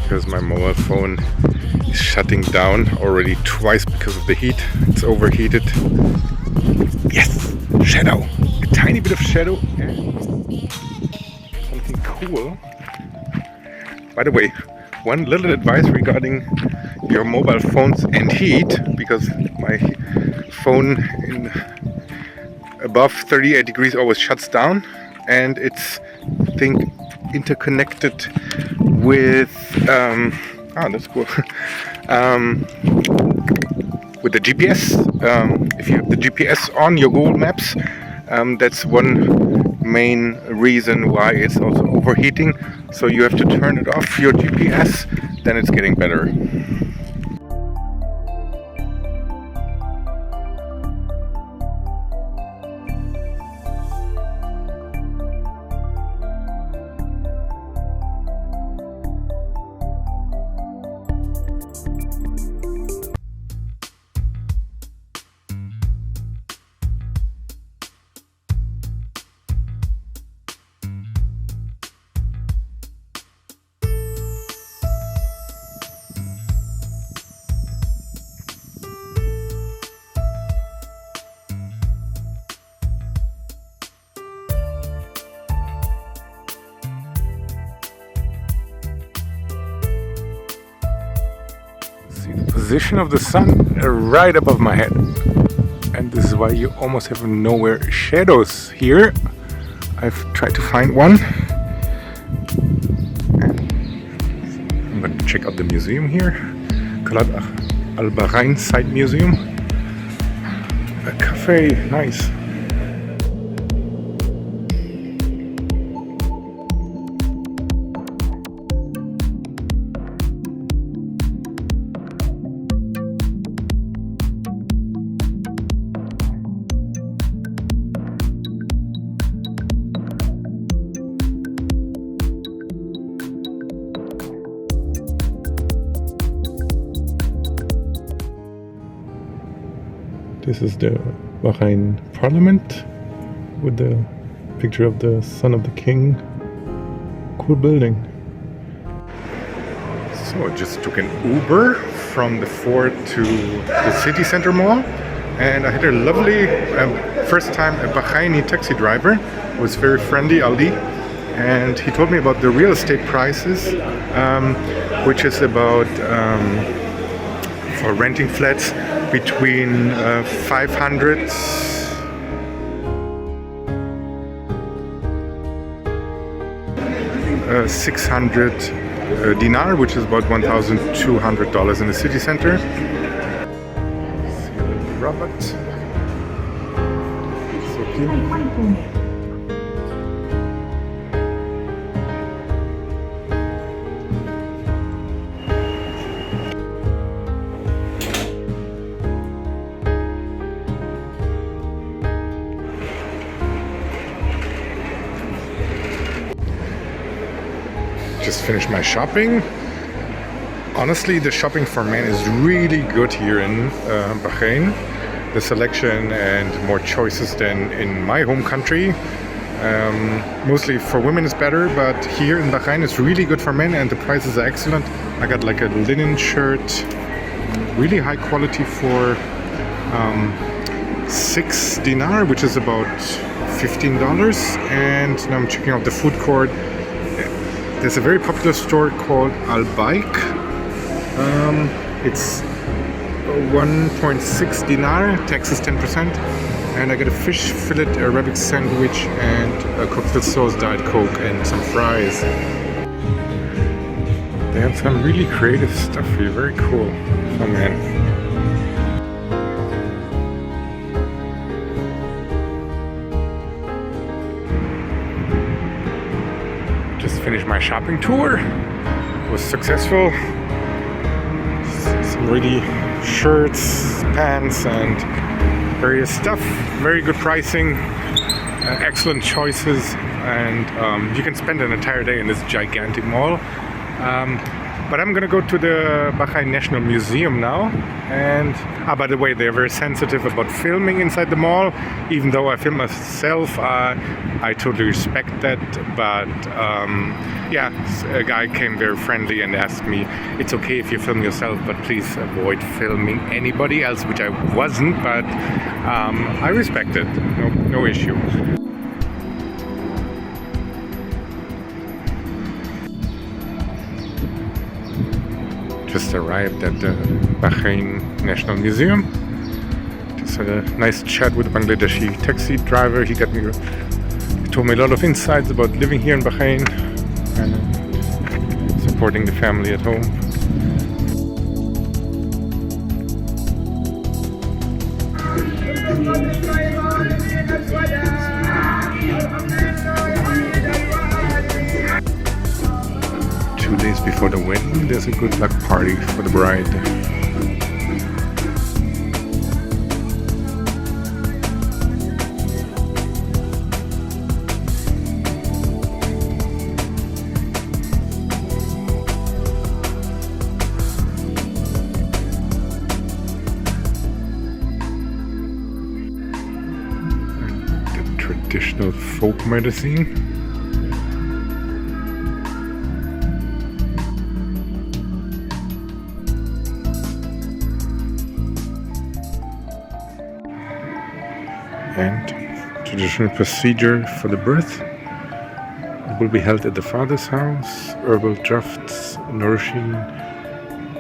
because my mobile phone is shutting down already twice because of the heat. It's overheated. Yes! Shadow! A tiny bit of shadow and something cool. By the way, one little advice regarding your mobile phones and heat, because my phone in above 38 degrees always shuts down, and it's, I think, interconnected with that's cool. With the GPS. If you have the GPS on your Google Maps, that's one main reason why it's also overheating. So you have to turn it off, your GPS, then it's getting better. Position of the sun right above my head, and this is why you almost have nowhere shadows here. I've tried to find one. I'm going to check out the museum here, Qual al-Bahrain Site Museum. A cafe, nice. This is the Bahrain Parliament with the picture of the son of the king. Cool building. So I just took an Uber from the fort to the city center mall, and I had a lovely first time a Bahraini taxi driver. Was very friendly, Aldi, and he told me about the real estate prices, which is about for renting flats between 500 600 dinar, which is about $1,200 in the city center. See a little robot. So cute. Just finished my shopping. Honestly, the shopping for men is really good here in Bahrain. The selection and more choices than in my home country. Mostly for women is better, but here in Bahrain it's really good for men and the prices are excellent. I got like a linen shirt, really high quality for 6 dinar, which is about $15. And now I'm checking out the food court. There's a very popular store called Al-Bahrain. It's 1.6 dinar, tax is 10%. And I got a fish fillet Arabic sandwich and a cocktail sauce, Diet Coke, and some fries. They have some really creative stuff here, very cool. Oh man. Just finished my shopping tour. It was successful. Some really shirts, pants, and various stuff. Very good pricing, excellent choices, and you can spend an entire day in this gigantic mall. But I'm gonna go to the Bahrain National Museum now. And by the way, they're very sensitive about filming inside the mall. Even though I film myself, I totally respect that. But yeah, a guy came very friendly and asked me, it's okay if you film yourself, but please avoid filming anybody else, which I wasn't, but I respect it. No issue. Just arrived at the Bahrain National Museum. Just had a nice chat with a Bangladeshi taxi driver. He told me a lot of insights about living here in Bahrain and supporting the family at home. 2 days before the wedding, there's a good luck party for the bride. The traditional folk medicine. And traditional procedure for the birth. It will be held at the father's house. Herbal drafts, nourishing,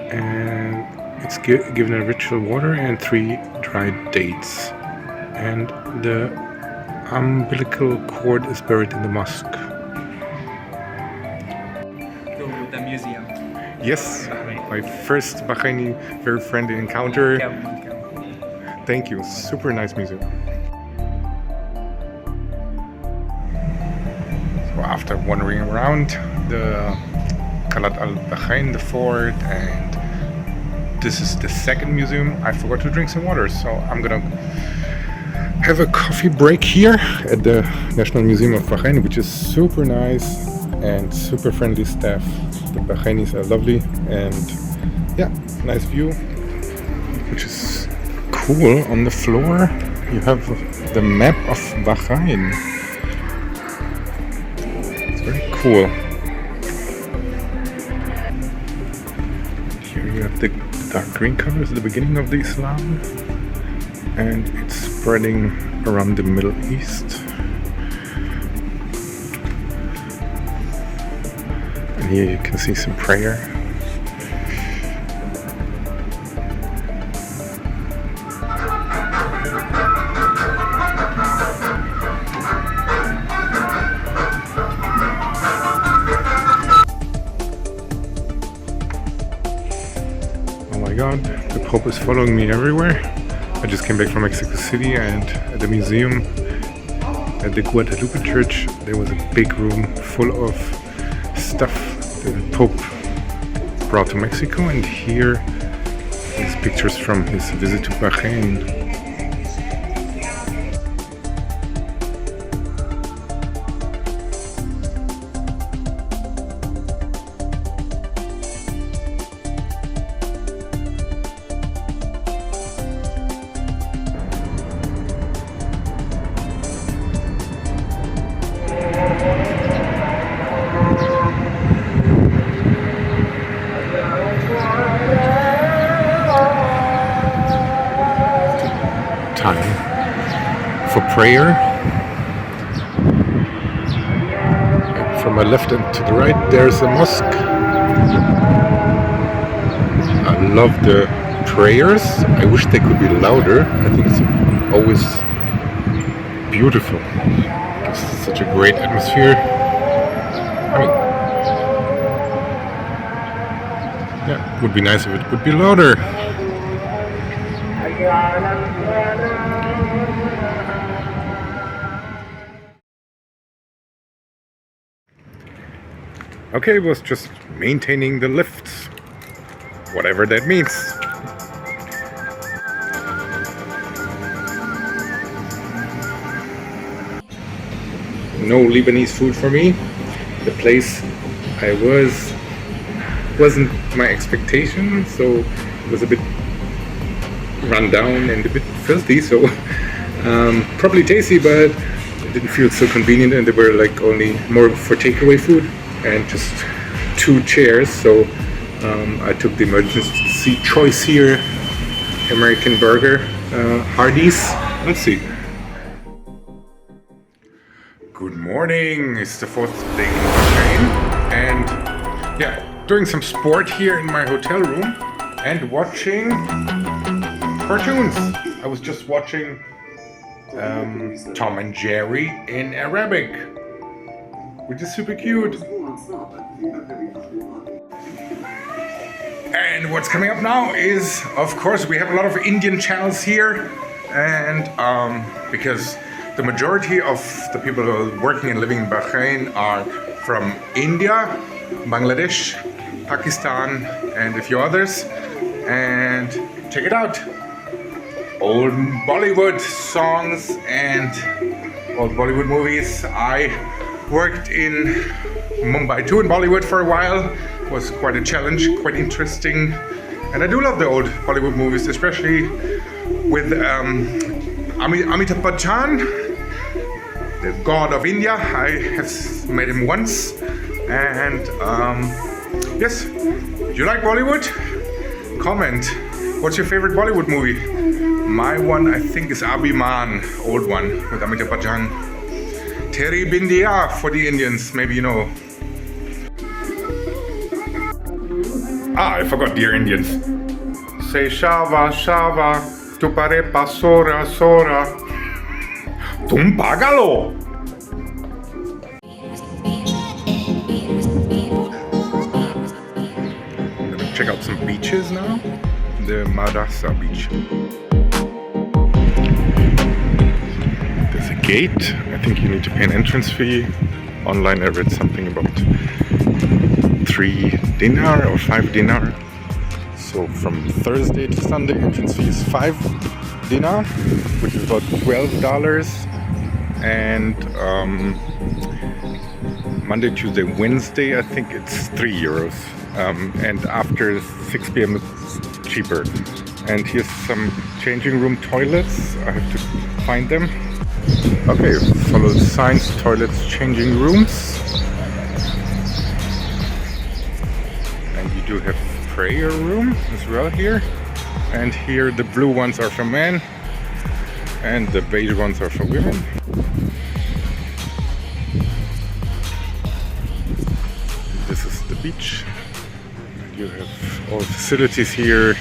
and it's given a ritual water and 3 dried dates. And the umbilical cord is buried in the mosque. To the museum. Yes, my first Bahraini very friendly encounter. Thank you, super nice museum. After wandering around the al-Bahrain, the fort, and this is the second museum, I forgot to drink some water, so I'm gonna have a coffee break here at the National Museum of Bahrain, which is super nice and super friendly staff. The Bahrainis are lovely, and yeah, nice view, which is cool. On the floor you have the map of Bahrain. Very cool. Here you have the dark green colors at the beginning of the Islam, and it's spreading around the Middle East. And here you can see some prayer. God, the Pope is following me everywhere. I just came back from Mexico City, and at the museum at the Guadalupe Church there was a big room full of stuff the Pope brought to Mexico, and here is pictures from his visit to Bahrain. For prayer. And from my left and to the right there's a mosque. I love the prayers. I wish they could be louder. I think it's always beautiful. It's such a great atmosphere. I mean, yeah, it would be nice if it would be louder. Okay, it was just maintaining the lifts, whatever that means. No Lebanese food for me. The place I was wasn't my expectation, so it was a bit run down and a bit filthy, so probably tasty, but it didn't feel so convenient, and they were like only more for takeaway food and just 2 chairs, so I took the emergency choice here, American burger, Hardee's. Let's see. Good morning, it's the 4th day in Bahrain, and yeah, doing some sport here in my hotel room and watching cartoons. I was just watching Tom and Jerry in Arabic, which is super cute. And what's coming up now is, of course, we have a lot of Indian channels here, and because the majority of the people who are working and living in Bahrain are from India, Bangladesh, Pakistan, and a few others. And check it out. Old Bollywood songs and old Bollywood movies. I worked in Mumbai too, in Bollywood for a while. It was quite a challenge, quite interesting. And I do love the old Bollywood movies, especially with Amitabh Bachchan, the god of India. I have met him once. And yes, do you like Bollywood? Comment. What's your favorite Bollywood movie? My one, I think, is Abhiman, old one with Amitabh Bachchan. Teri Bindiya for the Indians, maybe you know. I forgot, dear Indians. Say Shava, Shava, tu pare pa sora, sora, tum pagalo. Check out some beaches now. The Marassi Beach. There's a gate. I think you need to pay an entrance fee. Online I read something about 3 dinar or 5 dinar. So from Thursday to Sunday, entrance fee is 5 dinar, which is about $12. And Monday, Tuesday, Wednesday, I think it's €3. And after 6 p.m. it's cheaper. And here's some changing room toilets. I have to find them. Okay, follow the signs, toilets, changing rooms. And you do have prayer room as well here. And here the blue ones are for men and the beige ones are for women. This is the beach. You have all facilities here.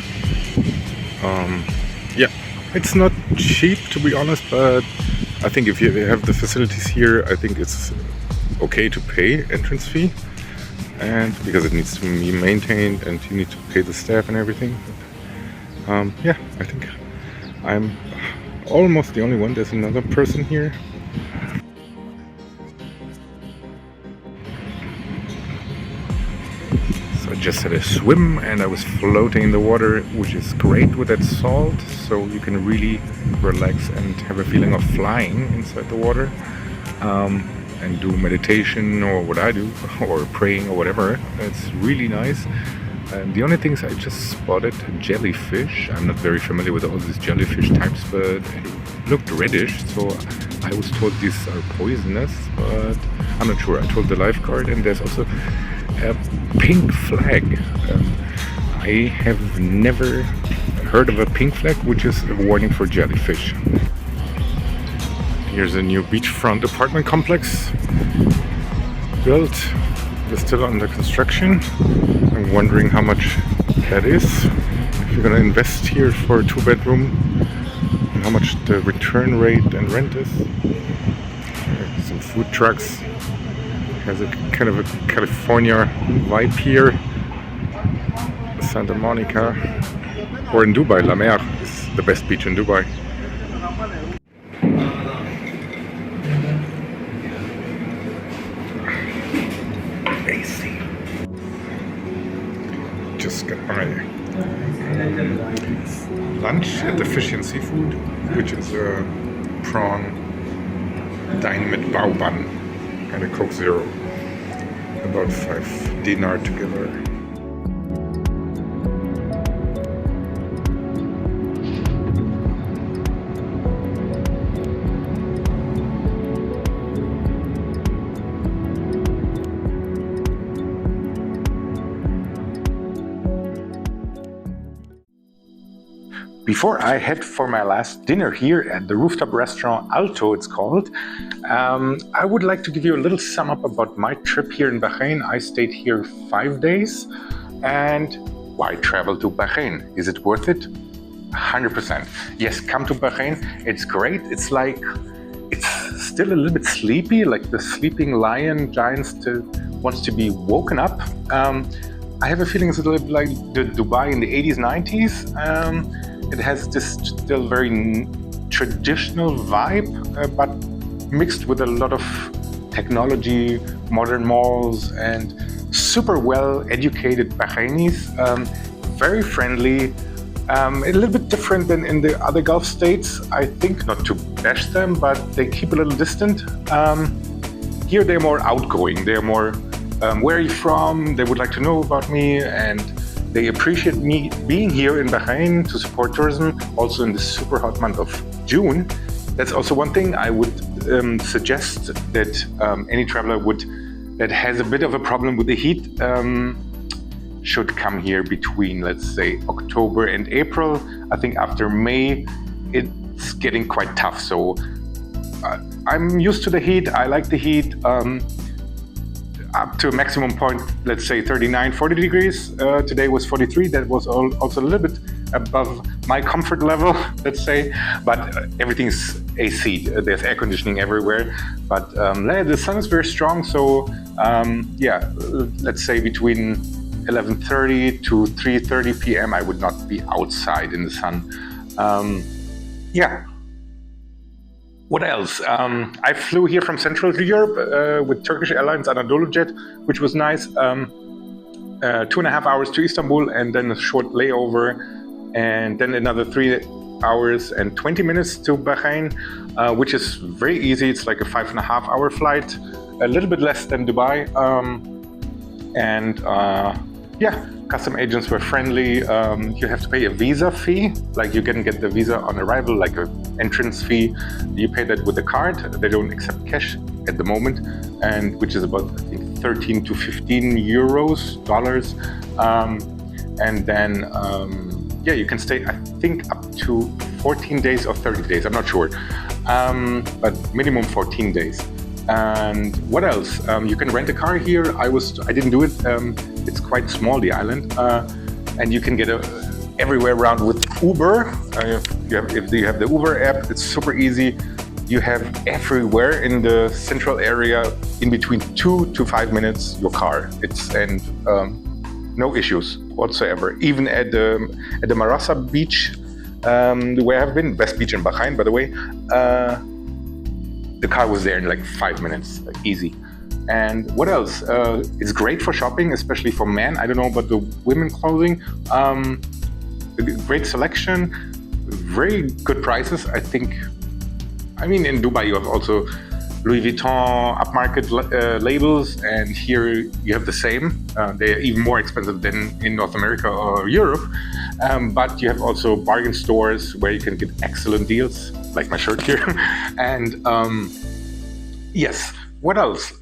Yeah, it's not cheap to be honest, but I think if you have the facilities here, I think it's okay to pay entrance fee, and because it needs to be maintained and you need to pay the staff and everything. Yeah, I think I'm almost the only one. There's another person here. I just had a swim and I was floating in the water, which is great with that salt, so you can really relax and have a feeling of flying inside the water, and do meditation or what I do, or praying or whatever. It's really nice. And the only thing is I just spotted jellyfish. I'm not very familiar with all these jellyfish types, but it looked reddish, so I was told these are poisonous, but I'm not sure. I told the lifeguard. And there's also a pink flag. I have never heard of a pink flag, which is a warning for jellyfish. Here's a new beachfront apartment complex built. They're still under construction. I'm wondering how much that is. If you're gonna invest here for a 2-bedroom, and how much the return rate and rent is. There's some food trucks. Has a kind of a California vibe here. Santa Monica, or in Dubai, La Mer is the best beach in Dubai. AC. Just got my lunch at the Fish and Seafood, which is a prawn dynamite bao bun and a Coke Zero, about 5 dinar together. before I head for my last dinner here at the rooftop restaurant Alto, it's called, I would like to give you a little sum up about my trip here in Bahrain. I stayed here 5 days. And why travel to Bahrain? Is it worth it? 100%. Yes, come to Bahrain. It's great. It's still a little bit sleepy, like the sleeping lion giant still wants to be woken up. I have a feeling it's a little bit like the Dubai in the 80s, 90s. It has this still very traditional vibe, but mixed with a lot of technology, modern malls, and super well-educated Bahrainis, very friendly, a little bit different than in the other Gulf states. I think, not to bash them, but they keep a little distant. Here they're more outgoing, they're more, where are you from? They would like to know about me, and they appreciate me being here in Bahrain to support tourism, also in the super hot month of June. That's also one thing I would suggest that any traveler that has a bit of a problem with the heat should come here between, let's say, October and April. I think after May, it's getting quite tough. So I'm used to the heat. I like the heat. Up to a maximum point, let's say 39, 40 degrees. Today was 43. That was also a little bit above my comfort level, let's say. But everything's AC. There's air conditioning everywhere. But the sun is very strong. So yeah, let's say between 11:30 to 3:30 p.m. I would not be outside in the sun. Yeah. What else? I flew here from Central Europe with Turkish Airlines Anadolu Jet, which was nice. 2.5 hours to Istanbul, and then a short layover, and then another 3 hours and 20 minutes to Bahrain, which is very easy. It's like a 5.5 hour flight, a little bit less than Dubai. Yeah, custom agents were friendly. You have to pay a visa fee, like you can get the visa on arrival, like an entrance fee. You pay that with a card. They don't accept cash at the moment, and which is about, I think, 13 to 15 dollars. And then, yeah, you can stay, I think, up to 14 days or 30 days. I'm not sure, but minimum 14 days. And what else? You can rent a car here. I didn't do it. It's quite small, the island, and you can get everywhere around with Uber. If you have the Uber app, it's super easy. You have everywhere in the central area, in between 2 to 5 minutes, your car. No issues whatsoever. Even at the Marassi Beach, where I've been, best beach in Bahrain, by the way. The car was there in like 5 minutes, like easy. And what else? It's great for shopping, especially for men. I don't know about the women clothing. Great selection, very good prices, I think. I mean, in Dubai you have also Louis Vuitton upmarket labels, and here you have the same. They're even more expensive than in North America or Europe. But you have also bargain stores where you can get excellent deals, like my shirt here. And yes, what else?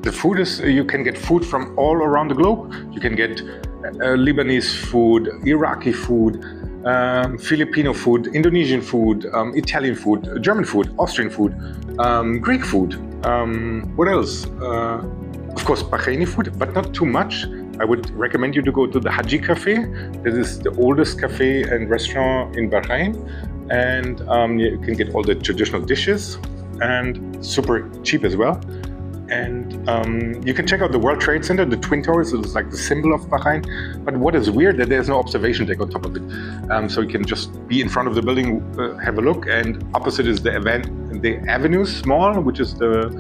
The food is, you can get food from all around the globe. You can get Lebanese food, Iraqi food, Filipino food, Indonesian food, Italian food, German food, Austrian food, Greek food. What else? Of course, Bahraini food, but not too much. I would recommend you to go to the Haji Café. This is the oldest cafe and restaurant in Bahrain. And you can get all the traditional dishes and super cheap as well. And you can check out the World Trade Center, the Twin Towers. It's like the symbol of Bahrain. But what is weird, that there's no observation deck on top of it. So you can just be in front of the building, have a look. And opposite is the Avenues Mall, which is the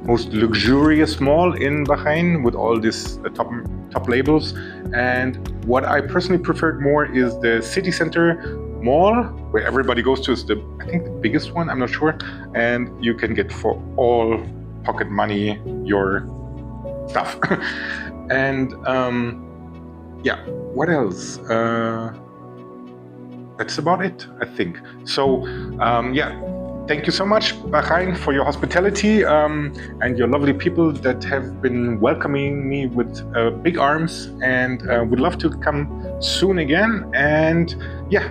most luxurious mall in Bahrain with all these top labels. And what I personally preferred more is the city center mall, where everybody goes to. Is I think the biggest one, I'm not sure. And you can get for all pocket money your stuff. And yeah, what else? That's about it, I think. So yeah, thank you so much, Bahrain, for your hospitality and your lovely people that have been welcoming me with big arms. And would love to come soon again. And yeah,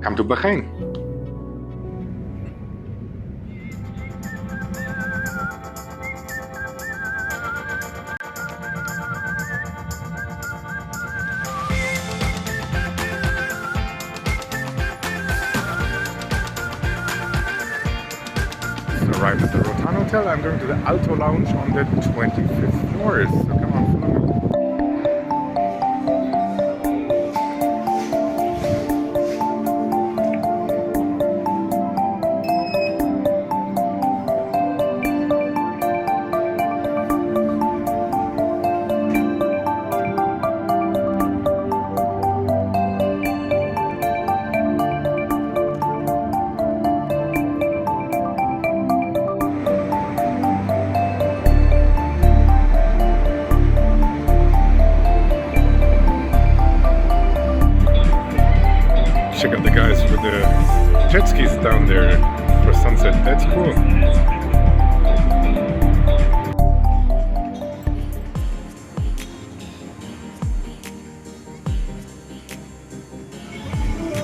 come to Bahrain. Arrived at the Rotan Hotel. I'm going to the Alto lounge on the 25th floor. So come on, follow me. Check out the guys with the jet skis down there for sunset. That's cool.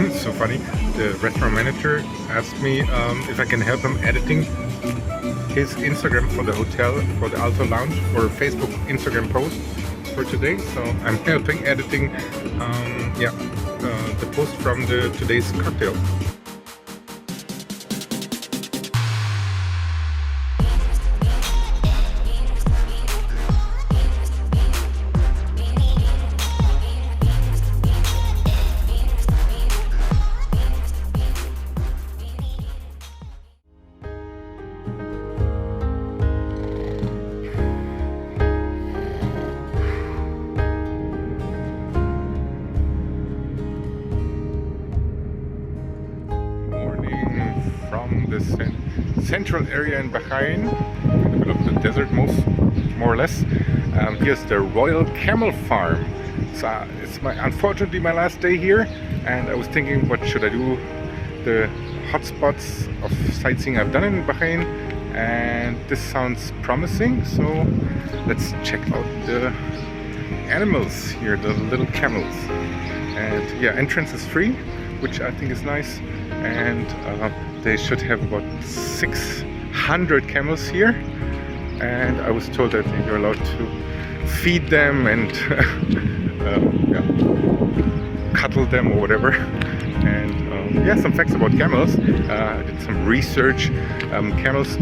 It's so funny. The restaurant manager asked me if I can help him editing his Instagram for the hotel, for the Alto Lounge, for a Facebook Instagram post for today. So I'm helping editing the post from today's cocktail. From the central area in Bahrain, in the middle of the desert, more or less. Here's the Royal Camel Farm. So it's unfortunately my last day here, and I was thinking, what should I do? The hotspots of sightseeing I've done in Bahrain, and this sounds promising. So let's check out the animals here, the little camels. And yeah, entrance is free, which I think is nice. And they should have about 600 camels here, and I was told that you're allowed to feed them and cuddle them or whatever. And yeah, some facts about camels. I did some research. Camels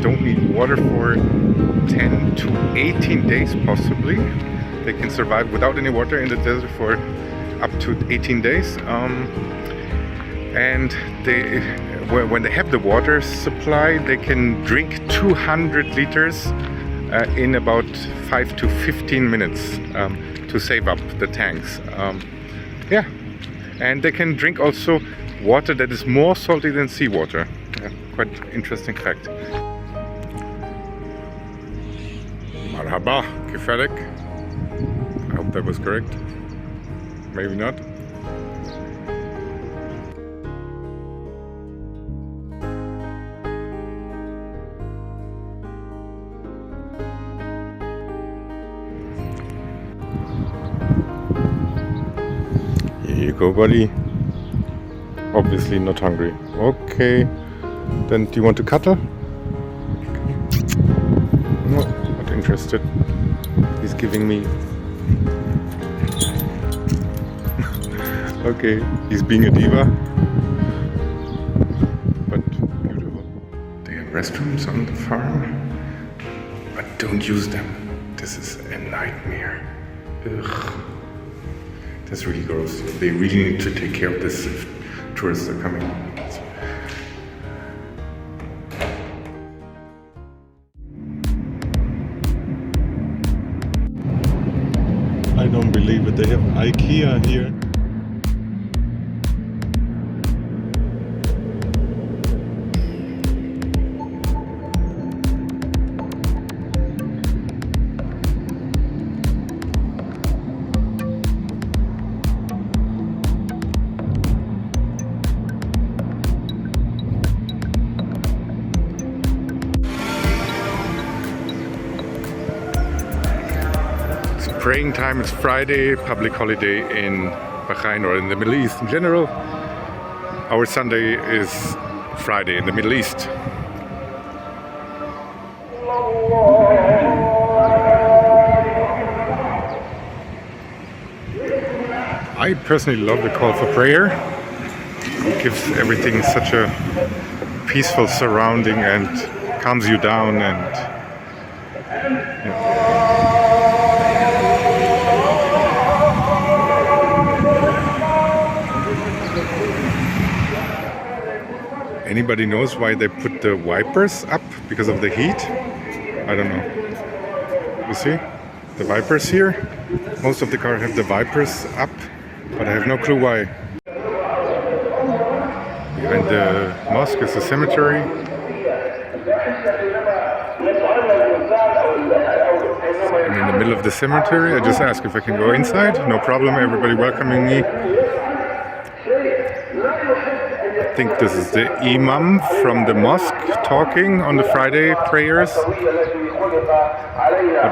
don't need water for 10 to 18 days possibly. They can survive without any water in the desert for up to 18 days. And when they have the water supply, they can drink 200 liters in about 5 to 15 minutes to save up the tanks. Yeah, and they can drink also water that is more salty than seawater. Yeah, quite interesting fact. Marhaba, kifadek. I hope that was correct. Maybe not. Here you go, buddy. Obviously not hungry. Okay. Then do you want to cuddle? No, not interested. He's giving me... Okay, he's being a diva. But beautiful. They have restrooms on the farm, but don't use them. This is a nightmare. Ugh. That's really gross. They really need to take care of this if tourists are coming. I don't believe it. They have IKEA here. praying time. It's Friday, public holiday in Bahrain or in the Middle East in general. Our Sunday is Friday in the Middle East. I personally love the call for prayer. It gives everything such a peaceful surrounding and calms you down, and Anybody knows why they put the wipers up? Because of the heat? I don't know. You see? The wipers here? Most of the cars have the wipers up, but I have no clue why. Behind the mosque is a cemetery. I'm in the middle of the cemetery. I just asked if I can go inside. No problem, everybody welcoming me. I think this is the imam from the mosque talking on the Friday prayers. But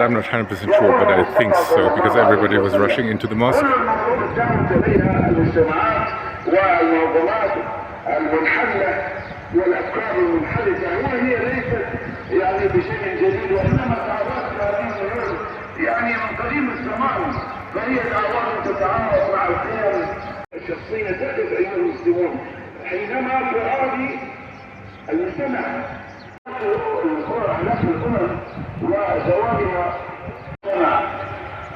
I'm not 100% sure, but I think so, because everybody was rushing into the mosque. حينما تراضي المجتمع أخلاق الأمم وزواجها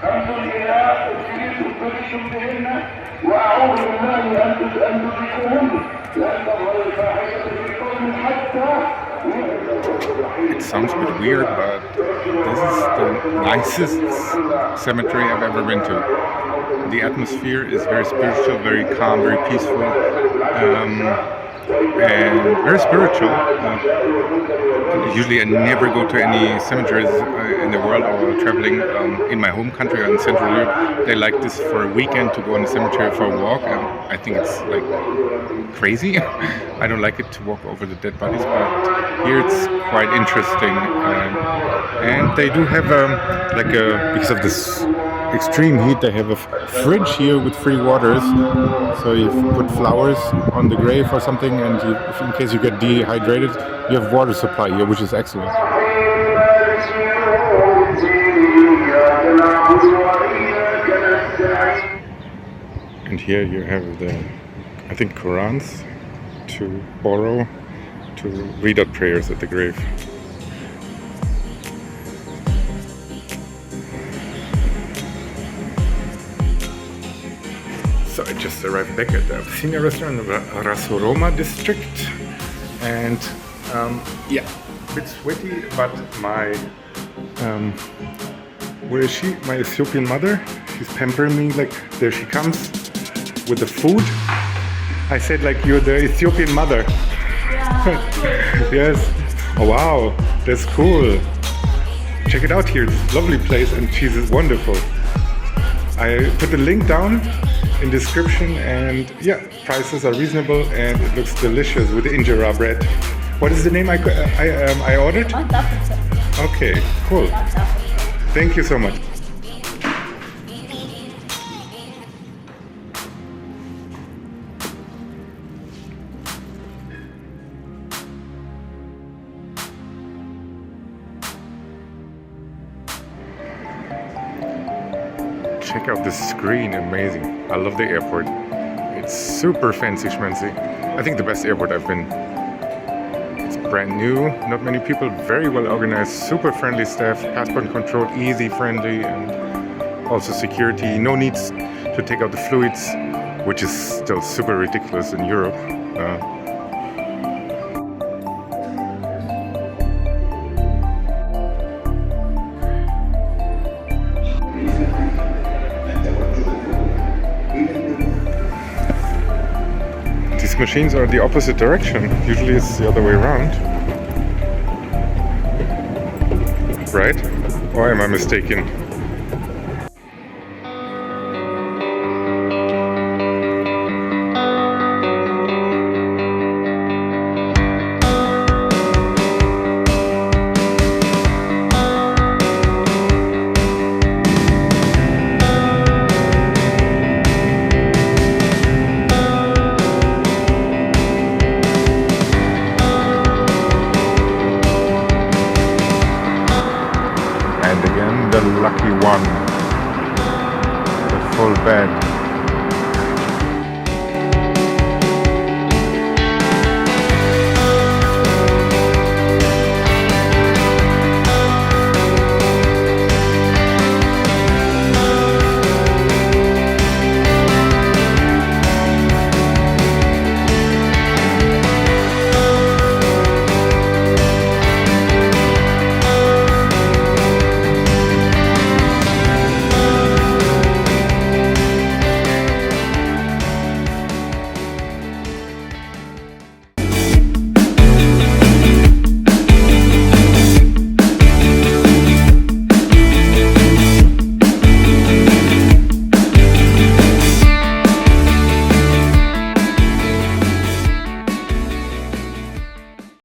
خمس الإله ابتليت ابتليتم بهن وأعوذ بالله أن تدركوهن لأن تظهر الفاحشة في قوم حتى. It sounds a bit weird, but this is the nicest cemetery I've ever been to. The atmosphere is very spiritual, very calm, very peaceful, and very spiritual. Usually I never go to any cemeteries in the world or traveling in my home country or in Central Europe. They like this for a weekend to go in a cemetery for a walk, and I think it's like crazy. I don't like it to walk over the dead bodies, but here it's quite interesting. And they do have because of this extreme heat, they have a fridge here with free waters, so you put flowers on the grave or something, and if in case you get dehydrated, you have water supply here, which is excellent. And here you have the, I think, Qurans to borrow to read out prayers at the grave. So I just arrived back at the Abyssinia restaurant in the Ras Roma district, and yeah, a bit sweaty, but my where is she? My Ethiopian mother. She's pampering me, like, there she comes with the food. I said, like, you're the Ethiopian mother. Yeah. Yes. Oh wow, that's cool. Check it out here. It's a lovely place, and cheese is wonderful. I put the link down in description, and yeah, prices are reasonable and it looks delicious with the injera bread. What is the name I ordered? Okay, cool. Thank you so much. Check out this screen, amazing. I love the airport. It's super fancy schmancy. I think the best airport I've been. It's brand new, not many people, very well organized, super friendly staff, passport control, easy, friendly, and also security. No needs to take out the fluids, which is still super ridiculous in Europe. Machines are the opposite direction. Usually it's the other way around. Right? Or am I mistaken? one. The full bed.